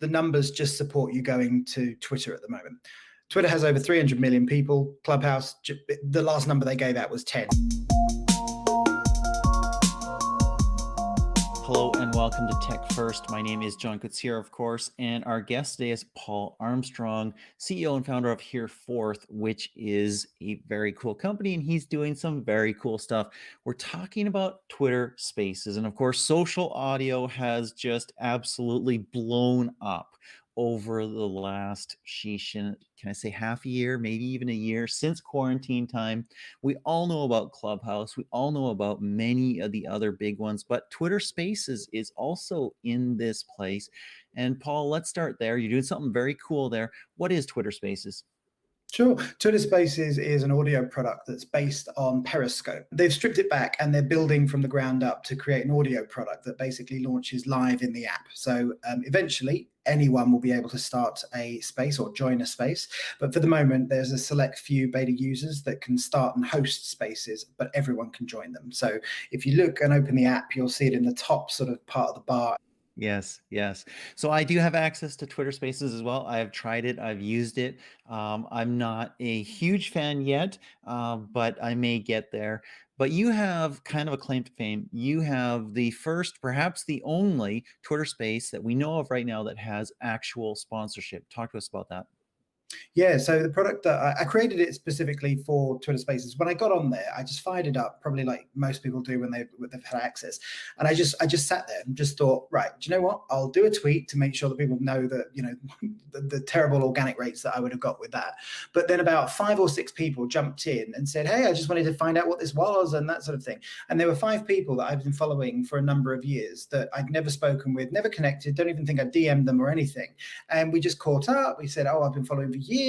the numbers just support you going to Twitter at the moment. Twitter has over 300 million people. Clubhouse, the last number they gave out was 10. Hello and welcome to Tech First. My name is John Koetsier, of course, and our guest today is Paul Armstrong, CEO and founder of Hereforth, which is a very cool company, and he's doing some very cool stuff. We're talking about Twitter Spaces, and of course, social audio has just absolutely blown up over the last, can I say half a year, maybe even a year since quarantine time. We all know about Clubhouse. We all know about many of the other big ones, but Twitter Spaces is also in this place. And Paul, let's start there. You're doing something very cool there. What is Twitter Spaces? Sure. Twitter Spaces is an audio product that's based on Periscope. They've stripped it back and they're building from the ground up to create an audio product that basically launches live in the app. So eventually, anyone will be able to start a space or join a space. But for the moment, there's a select few beta users that can start and host spaces, but everyone can join them. So if you look and open the app, you'll see it in the top sort of part of the bar. Yes, yes. So I do have access to Twitter Spaces as well. I have tried it. I've used it. I'm not a huge fan yet, but I may get there. But you have kind of a claim to fame. You have the first, perhaps the only Twitter Space that we know of right now that has actual sponsorship. Talk to us about that. Yeah, so the product that I created it specifically for Twitter Spaces. When I got on there, I just fired it up, probably like most people do when they've had access. And I just sat there and just thought, right, do you know what? I'll do a tweet to make sure that people know that, you know, the terrible organic rates that I would have got with that. But then about 5 or 6 people jumped in and said, hey, I just wanted to find out what this was and that sort of thing. And there were 5 people that I've been following for a number of years that I'd never spoken with, never connected, don't even think I DM'd them or anything. And we just caught up. We said, oh, I've been following for years.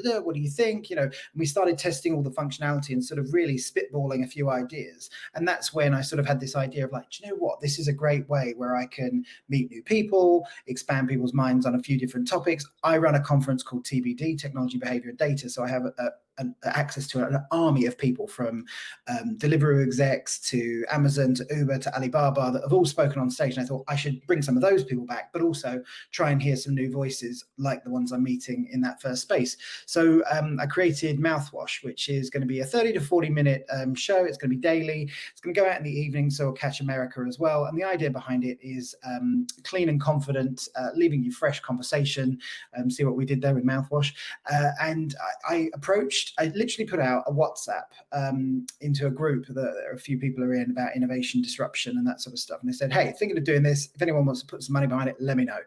What do you think? You know, and we started testing all the functionality and sort of really spitballing a few ideas. And that's when I sort of had this idea of like, do you know what? This is a great way where I can meet new people, expand people's minds on a few different topics. I run a conference called TBD, Technology, Behavior, and Data. So I have access to an army of people from Deliveroo execs to Amazon to Uber to Alibaba that have all spoken on stage. And I thought I should bring some of those people back, but also try and hear some new voices like the ones I'm meeting in that first space. So I created Mouthwash, which is going to be a 30 to 40 minute show. It's going to be daily. It's going to go out in the evening, so it'll catch America as well. And the idea behind it is clean and confident, leaving you fresh conversation. See what we did there with Mouthwash. And I literally put out a WhatsApp into a group that a few people are in about innovation disruption and that sort of stuff. And they said, hey, thinking of doing this. If anyone wants to put some money behind it, let me know.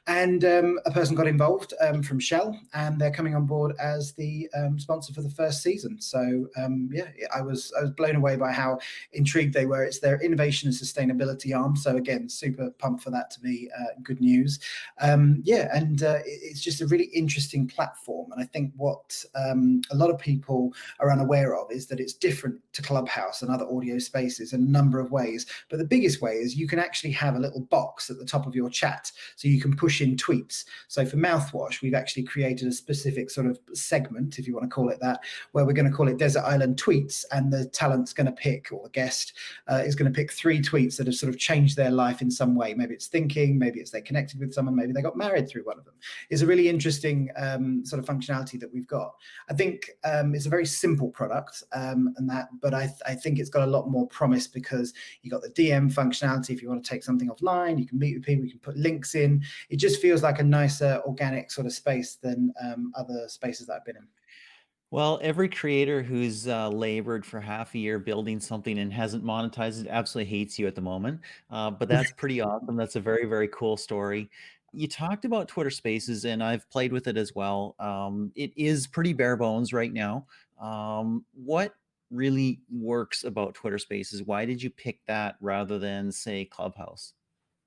And a person got involved from Shell, and they're coming on board as the sponsor for the first season. So yeah, I was blown away by how intrigued they were. It's their innovation and sustainability arm. So again, super pumped for that to be good news. Yeah, and it's just a really interesting platform. And I think what a lot of people are unaware of is that it's different to Clubhouse and other audio spaces in a number of ways. But the biggest way is you can actually have a little box at the top of your chat so you can push in tweets. So for Mouthwash, we've actually created a specific sort of segment, if you want to call it that, where we're going to call it Desert Island Tweets, and the talent's going to pick, or the guest is going to pick 3 tweets that have sort of changed their life in some way. Maybe it's thinking, maybe it's they connected with someone, maybe they got married through one of them. It's a really interesting sort of functionality that we've got. I think it's a very simple product, but I think it's got a lot more promise because you got the DM functionality. If you want to take something offline, you can meet with people, you can put links in. It just feels like a nicer, organic sort of space than other spaces that I've been in. Well, every creator who's labored for half a year building something and hasn't monetized it absolutely hates you at the moment. But that's pretty awesome. That's a very, very cool story. You talked about Twitter Spaces, and I've played with it as well. It is pretty bare bones right now. What really works about Twitter Spaces? Why did you pick that rather than, say, Clubhouse?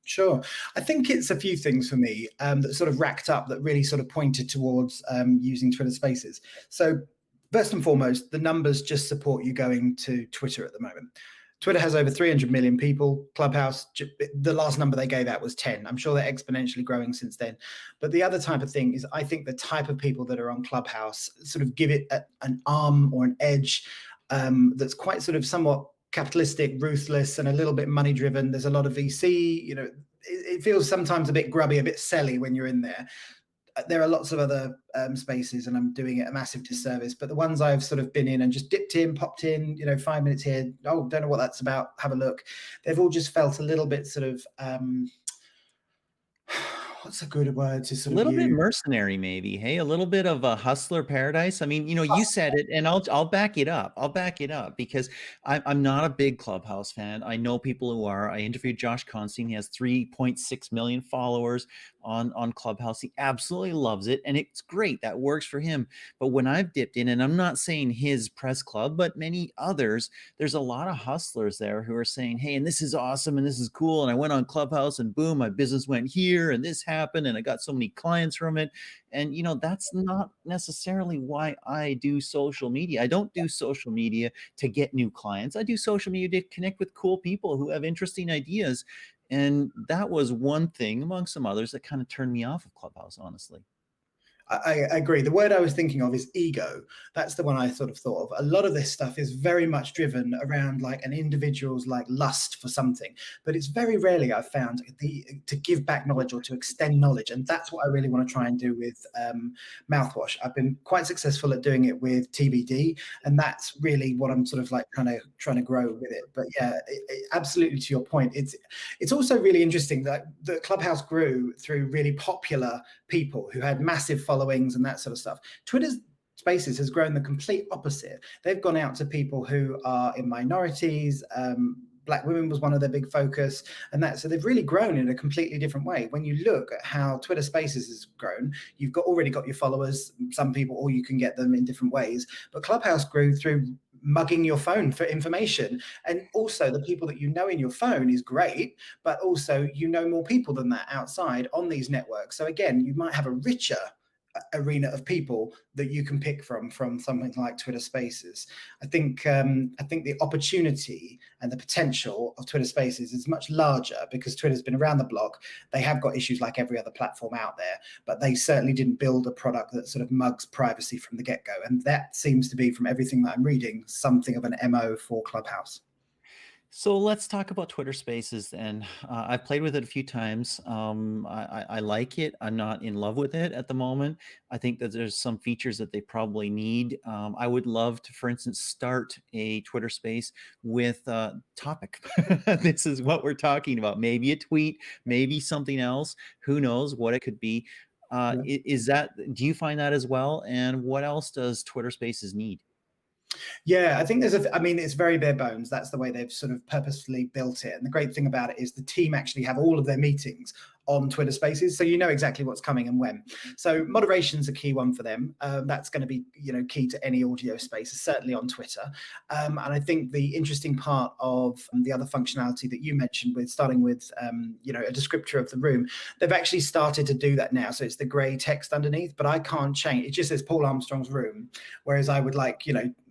Sure. I think it's a few things for me that sort of racked up that really sort of pointed towards using Twitter Spaces. So first and foremost, the numbers just support you going to Twitter at the moment. Twitter has over 300 million people. Clubhouse, the last number they gave out was 10. I'm sure they're exponentially growing since then. But the other type of thing is I think the type of people that are on Clubhouse sort of give it an arm or an edge that's quite sort of somewhat capitalistic, ruthless, and a little bit money driven. There's a lot of VC, it feels sometimes a bit grubby, a bit selly when you're in there. There are lots of other spaces, and I'm doing it a massive disservice. But the ones I've sort of been in and just dipped in, popped in, 5 minutes here. Oh, don't know what that's about. Have a look. They've all just felt a little bit sort of what's a good word to A sort of little bit use? mercenary, maybe. Hey, a little bit of a hustler paradise. I mean, you said it, and I'll back it up. I'll back it up because I'm not a big Clubhouse fan. I know people who are. I interviewed Josh Constein. He has 3.6 million followers on Clubhouse. He absolutely loves it, and it's great. That works for him. But when I've dipped in, and I'm not saying his press club, but many others, there's a lot of hustlers there who are saying, hey, and this is awesome, and this is cool, and I went on Clubhouse, and boom, my business went here, and this happened, and I got so many clients from it. And that's not necessarily why I do social media. I don't do social media to get new clients. I do social media to connect with cool people who have interesting ideas. And that was one thing among some others that kind of turned me off of Clubhouse, honestly. I agree. The word I was thinking of is ego. That's the one I sort of thought of. A lot of this stuff is very much driven around like an individual's like lust for something, but it's very rarely I've found to give back knowledge or to extend knowledge, and that's what I really want to try and do with mouthwash. I've been quite successful at doing it with TBD, and that's really what I'm sort of like trying to grow with it. But yeah, absolutely to your point, it's also really interesting that the Clubhouse grew through really popular people who had massive followings and that sort of stuff. Twitter's Spaces has grown the complete opposite. They've gone out to people who are in minorities. Black women was one of their big focus, and so they've really grown in a completely different way. When you look at how Twitter Spaces has grown, you've already got your followers, some people, or you can get them in different ways. But Clubhouse grew through mugging your phone for information, and also the people that you know in your phone is great, but also more people than that outside on these networks. So again, you might have a richer arena of people that you can pick from something like Twitter Spaces. I think the opportunity and the potential of Twitter Spaces is much larger because Twitter's been around the block. They have got issues like every other platform out there, but they certainly didn't build a product that sort of mugs privacy from the get-go. And that seems to be, from everything that I'm reading, something of an MO for Clubhouse. So let's talk about Twitter Spaces. And I've played with it a few times. I like it. I'm not in love with it at the moment. I think that there's some features that they probably need. I would love to, for instance, start a Twitter Space with a topic. This is what we're talking about. Maybe a tweet, maybe something else. Who knows what it could be? Is that? Do you find that as well? And what else does Twitter Spaces need? Yeah, I think I mean, it's very bare bones. That's the way they've sort of purposefully built it. And the great thing about it is the team actually have all of their meetings on Twitter Spaces, so you know exactly what's coming and when. So moderation's a key one for them. That's going to be key to any audio space, certainly on Twitter. And I think the interesting part of the other functionality that you mentioned, with starting with a descriptor of the room, they've actually started to do that now. So it's the grey text underneath, but I can't change. It just says Paul Armstrong's room, whereas I would like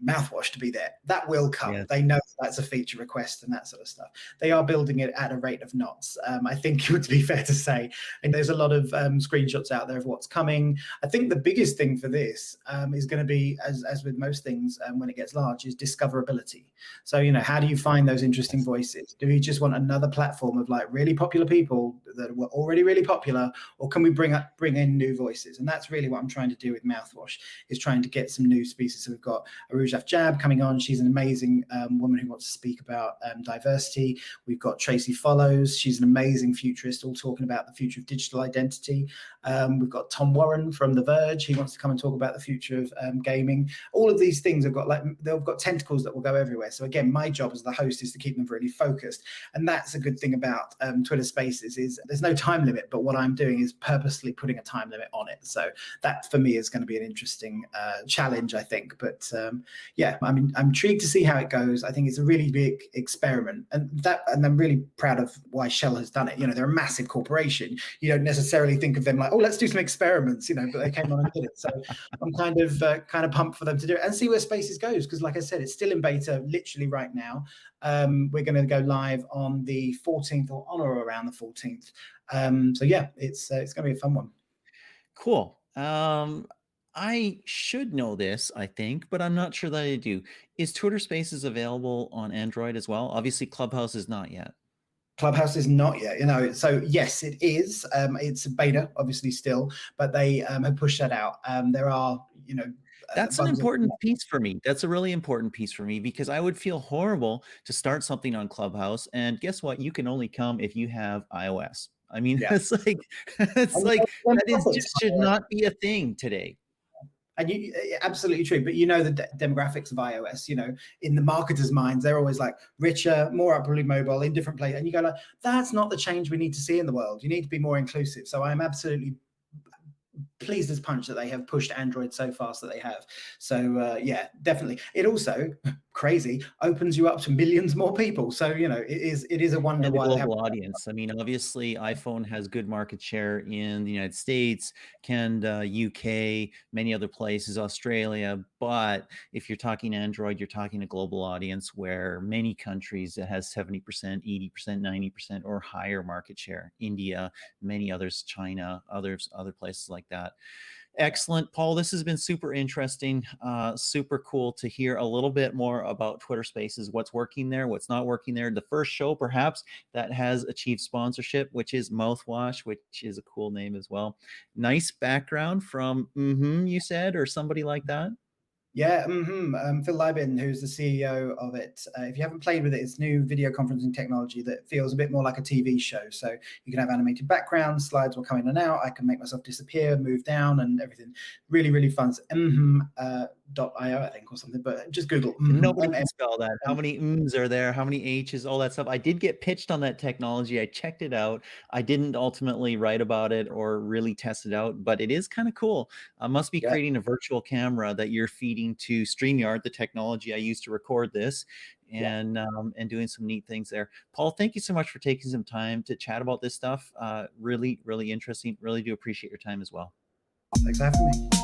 mouthwash to be there. That will come. Yes. They know that's a feature request and that sort of stuff. They are building it at a rate of knots. I think it would be fair to say, and there's a lot of screenshots out there of what's coming. I think the biggest thing for this is going to be, as with most things when it gets large, is discoverability. So how do you find those interesting voices? Do you just want another platform of like really popular people that were already really popular, or can we bring in new voices? And that's really what I'm trying to do with Mouthwash, is trying to get some new species. So we've got Arujaf Jab coming on. She's an amazing woman who wants to speak about diversity. We've got Tracy Follows. She's an amazing futurist, all talking about the future of digital identity. We've got Tom Warren from The Verge. He wants to come and talk about the future of gaming. All of these things have got they've got tentacles that will go everywhere. So again, my job as the host is to keep them really focused. And that's a good thing about Twitter Spaces, is there's no time limit, but what I'm doing is purposely putting a time limit on it. So that for me is going to be an interesting challenge, I think. But yeah, I mean, I'm intrigued to see how it goes. I think it's a really big experiment, and I'm really proud of why Shell has done it. They're a massive corporation. You don't necessarily think of them like, oh, let's do some experiments, but they came on and did it. So I'm kind of pumped for them to do it and see where Spaces goes, because like I said, it's still in beta literally right now. We're going to go live on the 14th, or on or around the 14th. So yeah, it's going to be a fun one. Cool. I should know this, I think, but I'm not sure that I do. Is Twitter Spaces available on Android as well? Obviously, Clubhouse is not yet. Clubhouse is not yet, So yes, it is. It's a beta, obviously still, but they have pushed that out. There are, That's an bugs. important piece for me. That's a really important piece for me because I would feel horrible to start something on Clubhouse, and guess what? You can only come if you have iOS. I mean, Yeah, it's like it's and like that is demographics, just should not be a thing today. and absolutely true. But the demographics of iOS. In the marketers' minds, they're always like richer, more upwardly mobile, in different places, and you go like, that's not the change we need to see in the world. You need to be more inclusive. So I'm absolutely pleased as punch that they have pushed Android so fast that they have. So yeah, definitely. It also crazy opens you up to millions more people. So it is a wonder And the why they have. global audience. I mean, obviously, iPhone has good market share in the United States, Canada, UK, many other places, Australia. But if you're talking Android, you're talking a global audience where many countries it has 70%, 80%, 90% or higher market share. India, many others, China, other places like that. Excellent, Paul. This has been super interesting, super cool to hear a little bit more about Twitter Spaces, what's working there, what's not working there. The first show, perhaps, that has achieved sponsorship, which is Mouthwash, which is a cool name as well. Nice background from you said, or somebody like that. Yeah, Phil Libin, who's the CEO of it. If you haven't played with it, it's new video conferencing technology that feels a bit more like a TV show. So you can have animated backgrounds, slides will come in and out. I can make myself disappear, move down, and everything. Really, really fun. It's .io, I think, or something. But just Google. Nobody can spell that. How many ums are there? How many H's? All that stuff. I did get pitched on that technology. I checked it out. I didn't ultimately write about it or really test it out, but it is kind of cool. I must be Yeah, creating a virtual camera that you're feeding to StreamYard, the technology I use to record this, yeah. and doing some neat things there. Paul, thank you so much for taking some time to chat about this stuff. Really, really interesting. Really do appreciate your time as well. Thanks for having me.